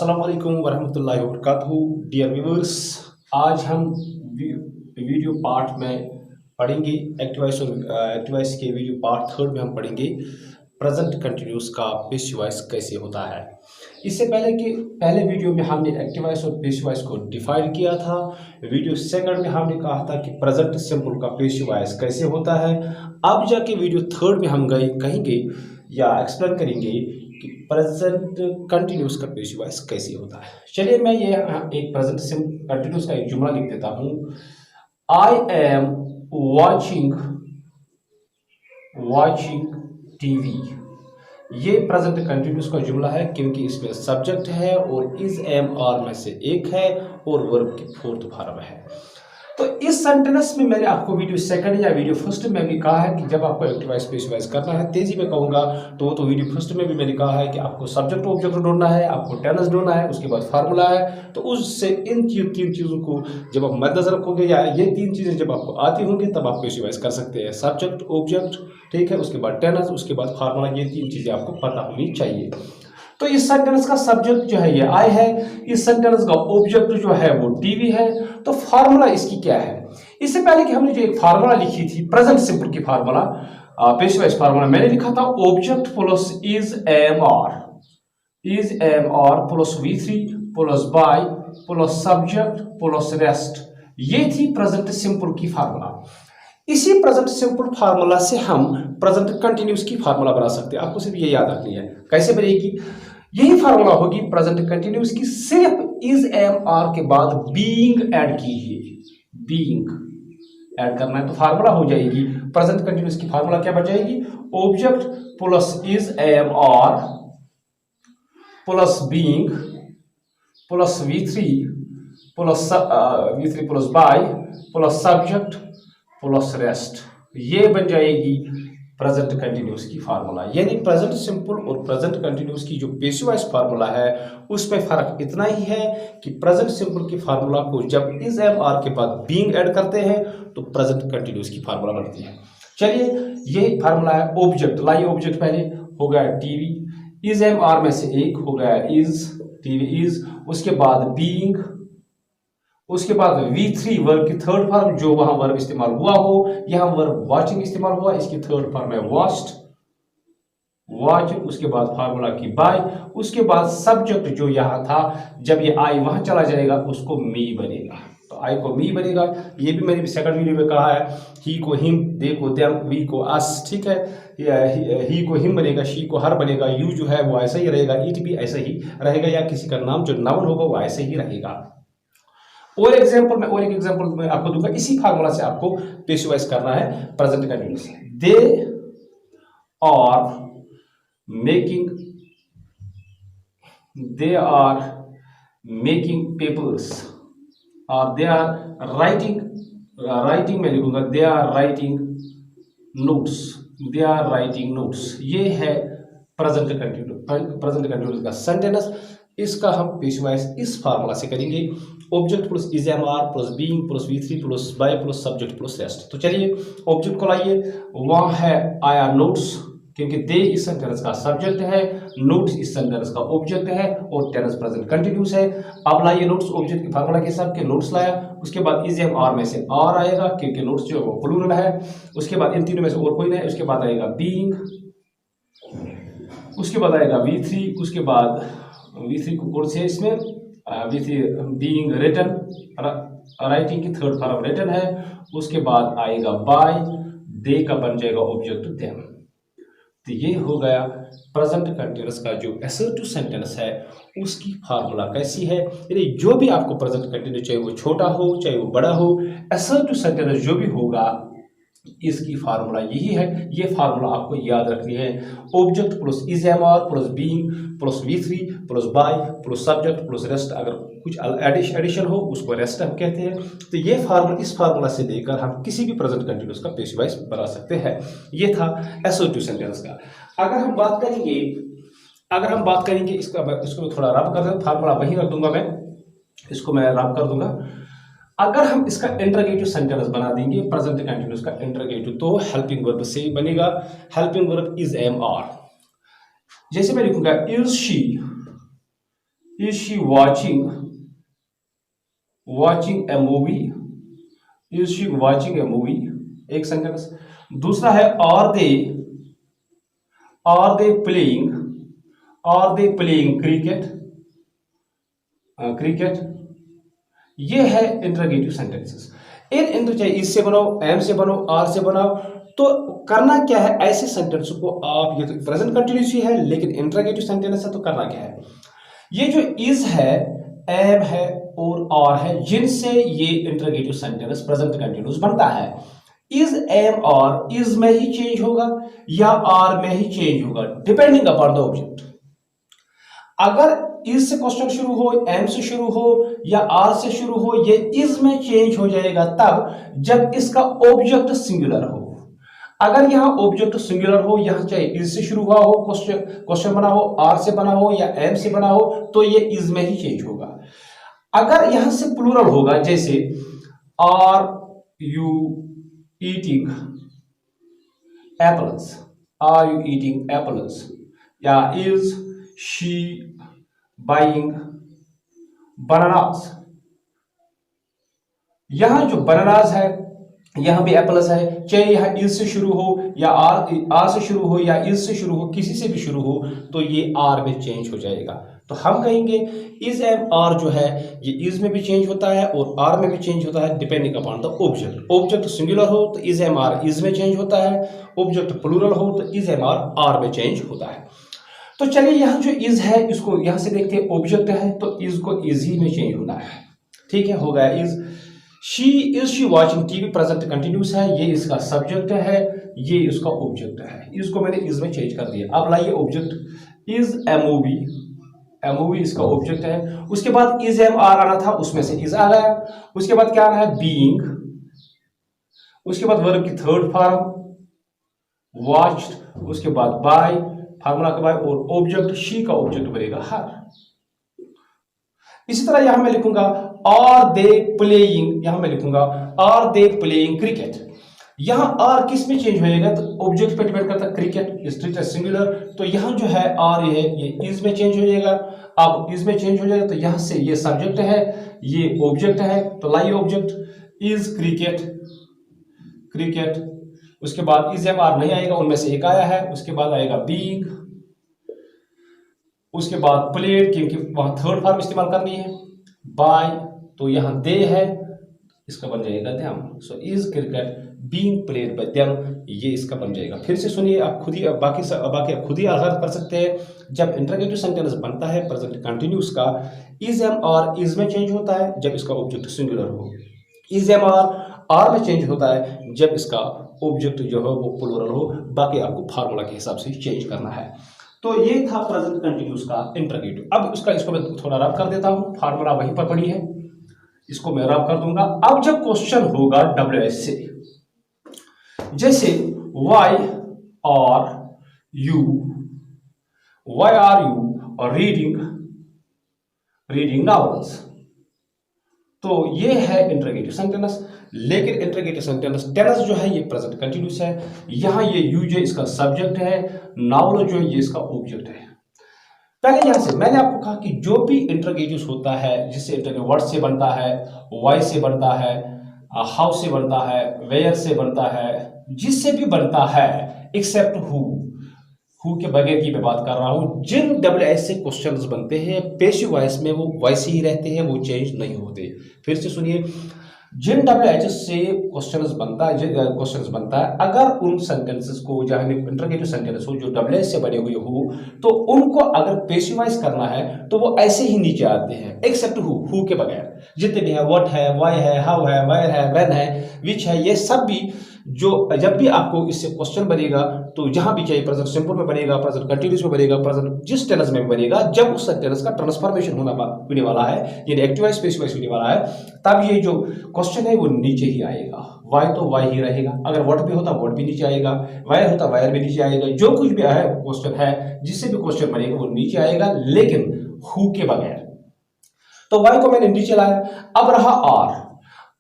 अस्सलाम वालेकुम वरहमतुल्लाहि वबरकातुहू। डियर व्यूअर्स, आज हम वीडियो पार्ट में पढ़ेंगे एक्टिवाइज के वीडियो पार्ट थर्ड में हम पढ़ेंगे प्रेजेंट कंटिन्यूस का पेसिव वॉइस कैसे होता है। इससे पहले वीडियो में हमने एक्टिवाइज और पेसिव वॉइस को डिफाइन किया था। वीडियो सेकंड में हमने कहा था कि प्रेजेंट सिंपल का पेसिव वॉइस कैसे होता है। अब जाके वीडियो थर्ड में हम कहेंगे या एक्सप्लेन करेंगे कि प्रेजेंट कंटिन्यूस का पेसिव वॉइस कैसे होता है। चलिए मैं ये एक प्रेजेंट कंटिन्यूस का एक जुमला लिख देता हूँ। I am watching TV. ये प्रेजेंट कंटिन्यूस का जुमला है क्योंकि इसमें सब्जेक्ट है और इज एम आर में से एक है और वर्ब की फोर्थ फॉर्म है। तो इस सेंटेंस में मैंने आपको वीडियो सेकंड या वीडियो फर्स्ट में भी कहा है कि जब आपको एक्टिवाइज पेसिवाइज करना है, तेजी में कहूंगा तो वीडियो फर्स्ट में भी मैंने कहा है कि आपको सब्जेक्ट ऑब्जेक्ट ढूंढना है, आपको टेंस ढूंढना है, उसके बाद फार्मूला है। तो उससे इन तीन चीज़ों को जब आप मद्देनजर रखोगे या ये तीन चीज़ें जब आपको आती होंगी तब आप पेसिवाइज कर सकते हैं। सब्जेक्ट ऑब्जेक्ट, ठीक है, उसके बाद टेंस, उसके बाद फार्मूला, ये तीन चीज़ें आपको पता होनी चाहिए। तो इस सेंटेंस का सब्जेक्ट जो है ये आई है, इस सेंटेंस का ऑब्जेक्ट जो है वो टीवी है। तो फार्मूला इसकी क्या है? इससे पहले कि हमने जो एक फार्मूला लिखी थी प्रेजेंट सिंपल की फार्मूला, पेसिव वॉइस फार्मूला, मैंने लिखा था object plus is am are plus V3 plus by plus subject plus rest. ये थी प्रेजेंट सिंपल की फार्मूला। इसी प्रेजेंट सिंपल फार्मूला से हम प्रेजेंट कंटिन्यूस की फार्मूला बना सकते हैं। आपको सिर्फ ये याद रखनी है। कैसे बनेगी? यही फार्मूला होगी प्रेजेंट कंटिन्यूस की, सिर्फ इज एम आर के बाद बीइंग ऐड कीजिए। बीइंग ऐड करना है तो फार्मूला हो जाएगी प्रेजेंट कंटिन्यूस की फार्मूला क्या बन जाएगी? Object plus is am are plus being plus V3 plus by plus subject plus rest. ये बन जाएगी प्रेजेंट कंटिन्यूस की फार्मूला। यानी प्रेजेंट सिंपल और प्रेजेंट कंटिन्यूस की जो पेसिव वॉइस फार्मूला है उसमें फर्क इतना ही है कि प्रेजेंट सिंपल की फार्मूला को जब इज एम आर के बाद बीइंग ऐड करते हैं तो प्रेजेंट कंटिन्यूस की फार्मूला बनती है। चलिए ये फार्मूला है ऑब्जेक्ट, लाइए ऑब्जेक्ट पहले हो गया टीवी, इज एम आर में से एक हो गया इज, टीवी इज, उसके बाद बीइंग, उसके बाद V3 वर्ब की थर्ड फॉर्म, जो वहां वर्ब इस्तेमाल हुआ हो, यहां वर्ब वाचिंग इस्तेमाल हुआ, इसकी थर्ड फॉर्म है वॉच्ड, वॉच। उसके बाद फार्मूला की बाय, उसके बाद सब्जेक्ट जो यहां था, जब ये आई वहां चला जाएगा उसको मी बनेगा, तो आई को मी बनेगा। ये भी मैंने सेकंड वीडियो में कहा है, ही को हिम, दे को देम, वी को अस, ठीक है। ही को हिम बनेगा, शी को हर बनेगा, यू जो है वो ऐसा ही रहेगा, इट भी ऐसा ही रहेगा, या किसी का नाम जो नाउन होगा वो ऐसे ही रहेगा। और एक एग्जांपल मैं आपको दूंगा। इसी फार्मूला से आपको पेसिव वॉइस करना है present continuous. They are making papers, और दे आर राइटिंग मैं लिखूंगा दे आर राइटिंग नोट्स। ये है प्रेजेंट कंटिन्यूस का सेंटेंस। इसका हम पेसिव वॉइस इस फार्मूला से करेंगे, object plus is am are plus being plus V3 plus by plus subject plus rest. तो चलिए ऑब्जेक्ट को लाइए, वहां है आया नोट्स, क्योंकि दे इस सेंटेंस का सब्जेक्ट है, नोट्स इस सेंटेंस का ऑब्जेक्ट है और टेंस प्रेजेंट कंटिन्यूस है। अब लाइए नोट्स, ऑब्जेक्ट की फार्मूला के हिसाब के नोट्स लाया, उसके बाद इज एम आर में से आर आएगा क्योंकि नोट्स जो है वो प्लूरल है, उसके बाद इन तीनों में से और कोई नहीं, उसके बाद आएगा बीइंग, उसके बाद आएगा V3, उसके बाद V3 को कौन से इसमें V3 बीइंग रिटन, राइटिंग की थर्ड फॉर्म रिटन है, उसके बाद आएगा बाय, दे का बन जाएगा ऑब्जेक्ट देम। तो ये हो गया प्रेजेंट कंटिन्यूस का जो असर्टिव सेंटेंस है उसकी फार्मूला कैसी है। यानी जो भी आपको प्रेजेंट कंटिन्यूस, चाहे वो छोटा हो चाहे वो बड़ा हो, असर्टिव सेंटेंस जो भी होगा इसकी फार्मूला यही है। ये फार्मूला आपको याद रखनी है, object plus is am are plus being plus V3 plus by plus subject plus rest. अगर कुछ एडिशन हो उसको रेस्ट हम कहते हैं। तो ये फार्मूला, इस फार्मूला से लेकर हम किसी भी प्रेजेंट कंटिन्यूस का पेसिव वॉइस बना सकते हैं। ये था असर्टिव सेंटेंस का। अगर हम बात करेंगे इसको थोड़ा रब कर दें, फार्मूला वहीं रख दूंगा मैं, इसको मैं रब कर दूंगा। अगर हम इसका इंटरोगेटिव सेंटेंस बना देंगे प्रेजेंट कंटिन्यूस का इंटरोगेटिव, तो हेल्पिंग वर्ब से बनेगा, helping verb is am are. जैसे मैं लिखूंगा is she watching a movie, is she watching a movie, एक सेंटेंस। दूसरा है आर दे प्लेइंग क्रिकेट। ये है इंटरोगेटिव सेंटेंसेस। इन चाहे इससे बनाओ, एम से बनाओ, आर से बनाओ, तो करना क्या है, ऐसे सेंटेंस को आप, ये तो प्रेजेंट कंटिन्यूस ही है लेकिन इंटरोगेटिव सेंटेंस है, तो करना क्या है, ये जो इज है, एम है और आर है, जिनसे ये इंटरोगेटिव सेंटेंस प्रेजेंट कंटिन्यूस बनता है। इज एम आर इज में ही चेंज होगा या आर में ही चेंज होगा, डिपेंडिंग अपॉन द ऑब्जेक्ट। अगर इज से क्वेश्चन शुरू हो, एम से शुरू हो या आर से शुरू हो, ये इज में चेंज हो जाएगा तब जब इसका ऑब्जेक्ट सिंगुलर हो। अगर यहां ऑब्जेक्ट सिंगुलर हो, यहां चाहे इज से शुरू हुआ हो, क्वेश्चन बना हो, आर से बना हो या एम से बना हो, तो ये इज में ही चेंज होगा। अगर यहां से प्लूरल होगा, जैसे are you eating apples, are you eating apples, या इज शी बाइंग बनानास। यहां जो बनानास है, यहां भी एप्पल्स है, चाहे यहां इज से शुरू हो या आर से शुरू हो या इज से शुरू हो, किसी से भी शुरू हो, तो ये आर में चेंज हो जाएगा। तो हम कहेंगे इज एम आर जो है ये इज में भी चेंज होता है और आर में भी चेंज होता है, depending upon the object. Object singular हो तो इज एम आर इज में चेंज होता है, ऑब्जेक्ट प्लूरल हो तो इज एम आर में चेंज होता है। तो चलिए यहां जो इज है, इसको यहां से देखते हैं, ऑब्जेक्ट है तो इज को इज ही में चेंज होना है। ठीक है, हो गया is she watching TV, present continuous है, ये इसका सब्जेक्ट है, ये इसका ऑब्जेक्ट है। इसको मैंने इज में चेंज कर दिया। अब लाइए ऑब्जेक्ट इज ए मूवी इसका ऑब्जेक्ट है। उसके बाद इज एम आर आना था, उसमें से इज आ गया। उसके बाद क्या आना है, बीइंग। उसके बाद वर्ब की थर्ड फॉर्म वॉच्ड, उसके बाद बाय, फार्मूला का बाय, और ऑब्जेक्ट शी का ऑब्जेक्ट बनेगा हर। इसी तरह यहां मैं लिखूंगा आर दे प्लेइंग, यहां मैं लिखूंगा आर दे प्लेइंग क्रिकेट। यहां आर किस में चेंज होएगा, तो ऑब्जेक्ट पे डिपेंड करता है, क्रिकेट इज ट्रीटेड सिंगुलर, तो यहां जो है आर ये इज में चेंज हो जाएगा। अब इज में चेंज हो जाएगा तो यहां से ये सब्जेक्ट है, ये ऑब्जेक्ट है, तो लाइए ऑब्जेक्ट इज क्रिकेट। उसके बाद इज एम आर नहीं आएगा, उनमें से एक आया है। उसके बाद आएगा बीइंग, उसके बाद प्लेड, क्योंकि वहां थर्ड फॉर्म इस्तेमाल करनी है, बाय, तो यहां दे है, इसका बन जाएगा them. So is cricket being played by them, ये इसका बन जाएगा। फिर से सुनिए, आप खुद ही बाकी आप खुद ही आगाज कर सकते हैं। जब इंटरोगेटिव सेंटेंस बनता है प्रेजेंट कंटिन्यूस का, इज एम आर इज में चेंज होता है जब इसका ऑब्जेक्ट सिंगुलर हो। इज एम आर में चेंज होता है जब इसका ऑब्जेक्ट जो है वो प्लूरल हो। बाकी आपको फार्मूला के हिसाब से चेंज करना है। तो ये था प्रेजेंट कंटिन्यूस का इंटरोगेटिव। अब इसको मैं थोड़ा रब कर देता हूं, फार्मूला वहीं पर पड़ी है, इसको मैं रब कर दूंगा। अब जब क्वेश्चन होगा WH से, जैसे why are you reading novels, तो ये है इंटरोगेटिव सेंटेंस। लेकिन इंटरोगेटिव सेंटेंस टेनस जो है ये प्रेजेंट कंटिन्यूस है। यहां ये यू जो इसका सब्जेक्ट है, नाउन जो है ये इसका ऑब्जेक्ट है। पहले यहां से मैंने आपको कहा कि जो भी इंटरोगेटिव होता है, जिससे इंटरोगेटिव वर्ड से बनता है, वाई से बनता है, हाउ से बनता है, वेयर से बनता है, जिससे भी बनता है एक्सेप्ट हु के बगैर की मैं बात कर रहा हूं। जिन WH से क्वेश्चंस बनते हैं पैसिव वॉइस में, वो वैसे ही रहते हैं, वो चेंज नहीं होते। फिर से सुनिए, जिन WH से क्वेश्चंस बनता है, अगर उन सेंटेंसेस को, जहां इंटरोगेटिव सेंटेंस हो जो WH से बने हुए हो, तो उनको अगर पैसिवाइज करना है तो वो ऐसे ही नीचे आते हैं, एक्सेप्ट हु के बगैर। जितने भी है, व्हाट है, व्हाई है, हाउ है, वेयर है, व्हेन है, विच है, ये सब भी जो जब भी आपको इससे क्वेश्चन बनेगा, तो जहां भी चाहिए, प्रेजेंट सिंपल में बनेगा, प्रेजेंट कंटिन्यूस में बनेगा, प्रेजेंट जिस टेंस में बनेगा, जब उस टेंस का ट्रांसफॉर्मेशन होने वाला है, यानी एक्टिव वाइज पैसिव वाइज होने वाला है, तब ये जो क्वेश्चन है वो नीचे ही आएगा। वाई तो वाई ही रहेगा, अगर व्हाट भी होता व्हाट भी नीचे आएगा, वायर होता वायर भी नीचे आएगा। जो कुछ भी है क्वेश्चन है, जिससे भी क्वेश्चन बनेगा वो नीचे आएगा, लेकिन हु के बगैर। तो वाई को मैंने नीचे लाया। अब रहा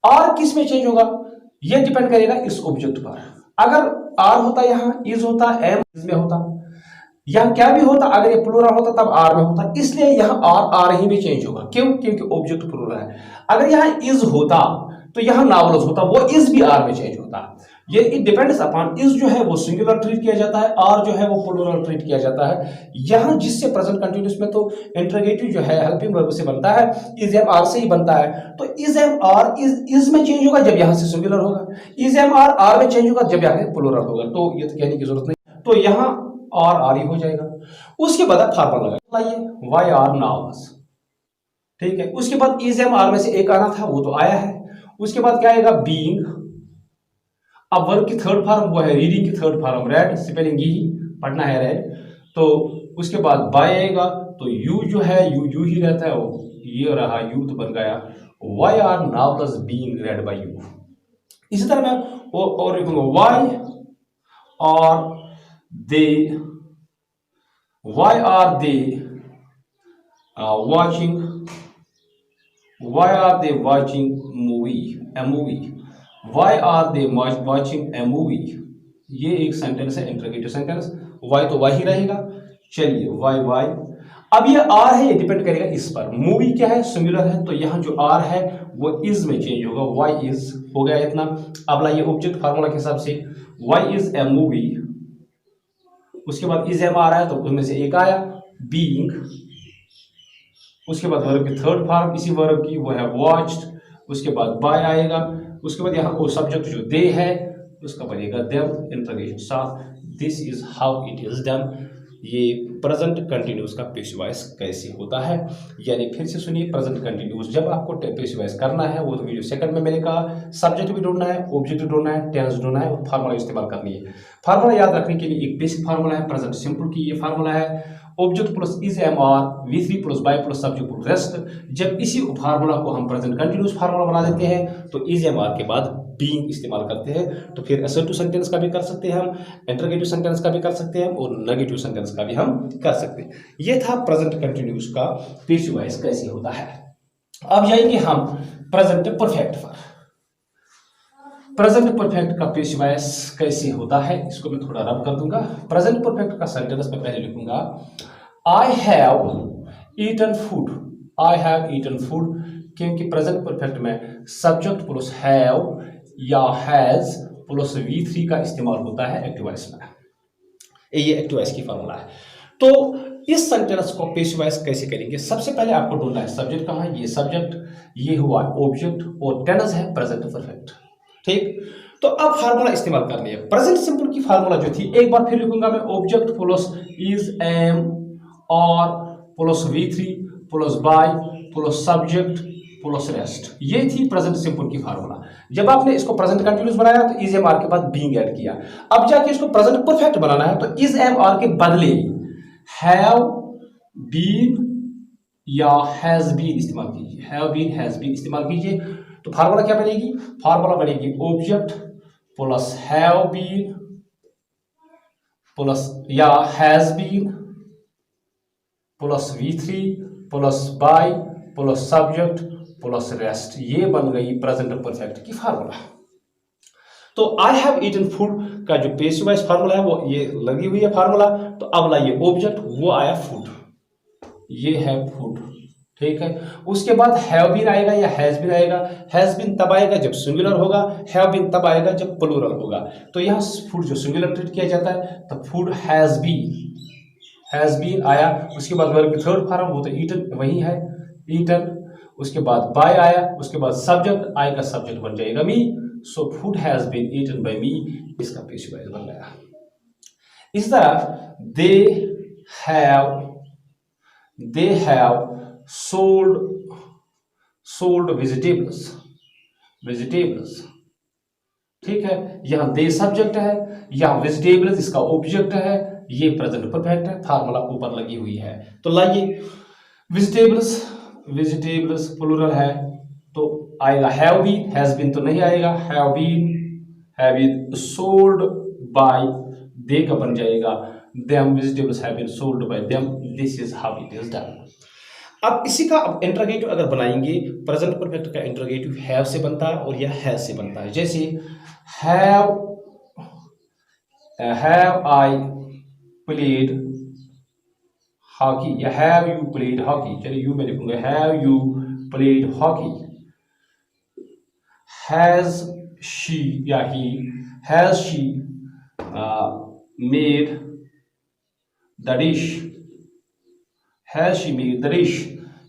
आर किस में चेंज होगा, ये डिपेंड करेगा इस ऑब्जेक्ट पर। अगर आर होता, यहां इज होता, एम इज में होता, यहाँ क्या भी होता, अगर ये प्लूरल होता तब आर में होता, इसलिए यहाँ आर ही में चेंज होगा। क्यों? क्योंकि ऑब्जेक्ट प्लूरल है। अगर यहाँ इज होता तो यहाँ नाउनस होता, वो इज भी आर में चेंज होता। ये इट डिपेंड्स अपॉन, इज जो है वो सिंगुलर ट्रीट किया जाता है, आर जो है वो प्लूरल ट्रीट किया जाता है। यहाँ जिससे प्रेजेंट कंटिन्यूस में तो इंटरोगेटिव जो है हेल्पिंग वर्ब से बनता है, इज एम आर से ही बनता है। तो इज एम आर इज में चेंज होगा जब यहाँ से सिंगुलर होगा, इज एम आर में चेंज होगा जब यहाँ प्लूरल होगा। तो ये तो कहने की जरूरत नहीं, तो यहाँ आर ही हो जाएगा। उसके बाद फार्मूला लगाइए, वाई आर नाउन्स, ठीक है। उसके बाद इज एम आर में से एक आना था, वो तो आया है। उसके बाद क्या आएगा? बीइंग। अब वर्ब की थर्ड फॉर्म वो है रीडिंग की थर्ड फॉर्म, रेड, स्पेलिंग ही पढ़ना है रेड। तो उसके बाद बाय आएगा, तो यू जो है यू ही रहता है, वो ये रहा यू तो बन गया why are now plus being read by you. इसी तरह मैं और लिखूंगा why are they watching a movie, why are they watching a movie। ये एक सेंटेंस है, इंटरोगेटिव सेंटेंस। वाई तो वाई ही रहेगा। चलिए वाई अब ये आर है, ये डिपेंड करेगा इस पर। मूवी क्या है? सिंगुलर है, तो यहाँ जो आर है वो इज में चेंज होगा, वाई इज हो गया इतना। अब लाइए ऑब्जेक्ट फार्मूला के हिसाब से, वाई इज ए मूवी, उसके बाद इज एम आ रहा है तो उनमें से एक आया बीइंग। उसके बाद वर्ब की थर्ड फॉर्म इसी वर्ब की वो है वॉच्ड। उसके बाद बाय आएगा, उसके बाद यहाँ वो सब्जेक्ट जो दे है उसका बनेगा देम, इंटरोगेशन साथ। This is how it is done. ये प्रेजेंट कंटिन्यूस का पेसिव वॉइस कैसे होता है, यानी फिर से सुनिए, प्रेजेंट कंटिन्यूस जब आपको पेसिव वॉइस करना है वो तो वीडियो सेकंड में मैंने कहा, सब्जेक्ट भी ढूंढना है, ऑब्जेक्ट ढूंढना है, टेंस ढूंढना है और फार्मूला इस्तेमाल करनी है। फार्मूला याद रखने के लिए एक बेसिक फार्मूला है प्रेजेंट सिंपल की, ये फार्मूला है object plus is am are V3 plus by plus subject plus rest. जब इसी फार्मूला को हम प्रेजेंट कंटिन्यूस फार्मूला बना देते हैं तो इज एम आर के बाद बीइंग इस्तेमाल करते हैं। तो फिर असर्टिव सेंटेंस का भी कर सकते हैं हम, इंटरोगेटिव सेंटेंस का भी कर सकते हैं और नेगेटिव सेंटेंस का भी हम कर सकते हैं। ये था प्रेजेंट कंटिन्यूस का पेसिव वॉइस कैसे होता है। अब जाएंगे हम प्रेजेंट परफेक्ट पर। प्रेजेंट परफेक्ट का पेसिव वॉइस कैसे होता है, इसको मैं थोड़ा रब कर दूंगा। प्रेजेंट परफेक्ट का सेंटेंस में पहले लिखूंगा I have eaten food, I have eaten food, क्योंकि प्रेजेंट परफेक्ट में सब्जेक्ट प्लस हैव या हैज प्लस V3 का इस्तेमाल होता है एक्टिव वॉइस में। ये एक्टिव वॉइस की फॉर्मूला है। तो इस सेंटेंस को पेसिव वॉइस कैसे करेंगे? सबसे पहले आपको ढूंढना है सब्जेक्ट कहाँ है, ये सब्जेक्ट, ये हुआ ऑब्जेक्ट और टेंस है प्रेजेंट परफेक्ट, ठीक। तो अब फार्मूला इस्तेमाल कर लिया, प्रेजेंट सिंपल की फार्मूला जो थी, एक बार फिर लिखूंगा मैं, ऑब्जेक्ट प्लस इज एम और plus V3 plus by plus subject plus rest. ये थी प्रेजेंट सिंपल की फार्मूला। जब आपने इसको प्रेजेंट कंटिन्यूस बनाया तो इज एम आर के बाद बीइंग ऐड किया। अब जाके इसको प्रेजेंट परफेक्ट बनाना है तो इज एम आर के बदले हैव बीन या हैज बीन इस्तेमाल कीजिए, हैव बीन हैज बीन इस्तेमाल कीजिए। तो फार्मूला क्या बनेगी? फार्मूला बनेगी object plus have been plus या has been plus V3 plus by plus subject plus rest. ये बन गई प्रेजेंट परफेक्ट की फार्मूला। तो आई हैव ईटन फूड का जो पेसिव वॉइस फार्मूला है वो ये लगी हुई है फार्मूला। तो अब लाइए ऑब्जेक्ट, वो आया फूड, ये है फूड, ठीक है। उसके बाद हैव बीन आएगा या हैज बीन आएगा। हैज बीन तब आएगा जब सिंगुलर होगा, हैव बीन तब आएगा जब प्लूरल होगा। तो यहाँ फूड जो सिंगुलर ट्रीट किया जाता है तो फूड हैज बीन आया। उसके बाद वर्ब की थर्ड फॉर्म वो तो ईटन वही है, ईटन। उसके बाद बाय आया, उसके बाद सब्जेक्ट, आई का सब्जेक्ट बन जाएगा me, so food has been eaten by me, इसका पेसिव वॉइस बन गया। इस तरह दे हैव सोल्ड वेजिटेबल्स, ठीक है। यहाँ दे सब्जेक्ट है, यहाँ वेजिटेबल्स इसका ऑब्जेक्ट है, ये प्रेजेंट परफेक्ट है, फार्मूला ऊपर लगी हुई है। तो लाइए वेजिटेबल्स प्लूरल है तो आएगा हैव बीन, हैज बीन तो नहीं आएगा, have been sold by, they का बन जाएगा them, vegetables have been sold by them, this is how it is done. अब इसी का अब इंटरोगेटिव अगर बनाएंगे, प्रेजेंट परफेक्ट का इंटरोगेटिव हैव से बनता है और यह हैज से बनता है। जैसे हैव आई प्लेड हॉकी या हैव यू प्लेड हॉकी, चलिए यू में लिखूंगा have you played hockey. Has she या he, has she made the dish, has she made the dish.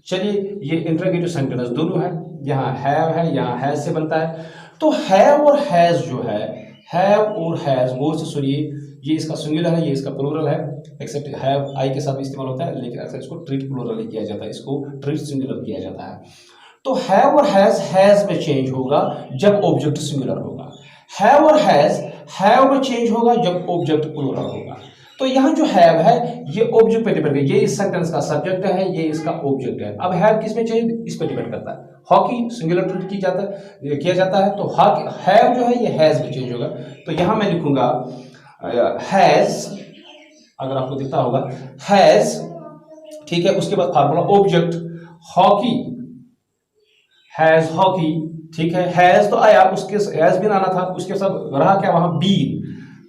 चलिए ये इंटरोगेटिव सेंटेंस दोनों है, यहाँ हैव है, यहाँ हैज से बनता है। तो हैव और हैज जो है, हैव और हैज गौर से सुनिए, ये इसका सिंगुलर है, ये इसका प्लूरल है, एक्सेप्ट हैव आई के साथ भी इस्तेमाल होता है, लेकिन अक्सर इसको ट्रीट प्लूरल किया जाता है, इसको ट्रीट सिंगुलर किया जाता है। तो हैव और हैज में चेंज होगा जब ऑब्जेक्ट सिंगुलर होगा, हैव और हैव में चेंज होगा जब ऑब्जेक्ट प्लूरल होगा। तो यहाँ जो हैव है ये ऑब्जेक्ट पे डिपेंड करता है, ये इस सेंटेंस का सब्जेक्ट है, ये इसका ऑब्जेक्ट है। अब हैव किस में चेंज, इस पे डिपेंड करता है। हॉकी सिंगुलर ट्रीट किया जाता है, तो हॉकी हैव जो है ये हैज में चेंज होगा। तो यहाँ मैं लिखूंगा हैज, अगर आपको दिखता होगा हैज, ठीक है। उसके बाद formula object hockey, has hockey, ठीक है। हैज तो आया, उसके हैज बीन आना था, उसके साथ रहा क्या वहां बीन,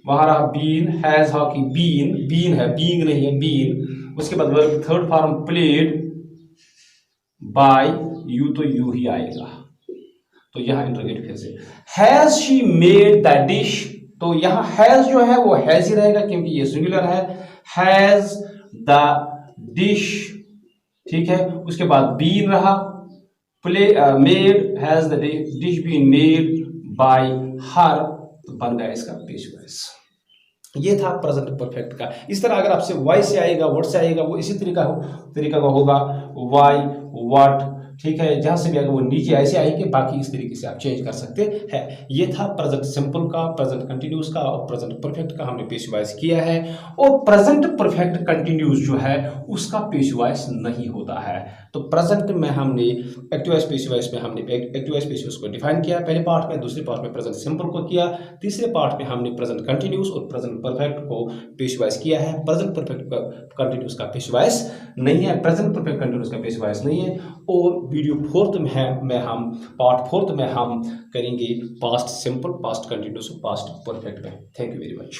वहां रहा बीन, हैज हॉकी बीन, बीन है, बीइंग नहीं है, बीन। उसके बाद verb third form played by you, तो यू ही आएगा। तो यहां इंटरोगेटिव फिर से has she made the dish, तो यहां हैज जो है वो हैज ही रहेगा क्योंकि ये सिंगुलर है, हैज द डिश, ठीक है। उसके बाद बीन रहा, play made, has the dish been made by her, तो बन गया इसका पेश वॉइस। ये था प्रेजेंट परफेक्ट का। इस तरह अगर आपसे वाई से आएगा, वर्ड से आएगा, वो इसी तरीका का होगा, वाई, व्हाट, ठीक है। जहां से भी आएगा वो नीचे ऐसे आएंगे, बाकी इस तरीके से आप चेंज कर सकते हैं। ये था प्रेजेंट सिंपल का, प्रेजेंट कंटिन्यूस का और प्रेजेंट परफेक्ट का हमने पेश वाइज किया है। और प्रेजेंट परफेक्ट कंटिन्यूस जो है उसका पेश वाइज नहीं होता है। तो प्रेजेंट में हमने एक्टिव वॉइस पेश वाइज में हमने एक्टिव वॉइस पेश वाइज को डिफाइन किया पहले पार्ट में, दूसरे पार्ट में प्रेजेंट सिंपल को किया, तीसरे पार्ट में हमने प्रेजेंट कंटिन्यूस और प्रेजेंट परफेक्ट को पेश वाइज किया है। प्रेजेंट परफेक्ट कंटिन्यूस का पेश वाइज नहीं है, प्रेजेंट परफेक्ट कंटिन्यूस का पेश वाइज नहीं है। और वीडियो फोर्थ में हम पार्ट फोर्थ में हम करेंगे past simple, past continuous, past perfect में। Thank you very much.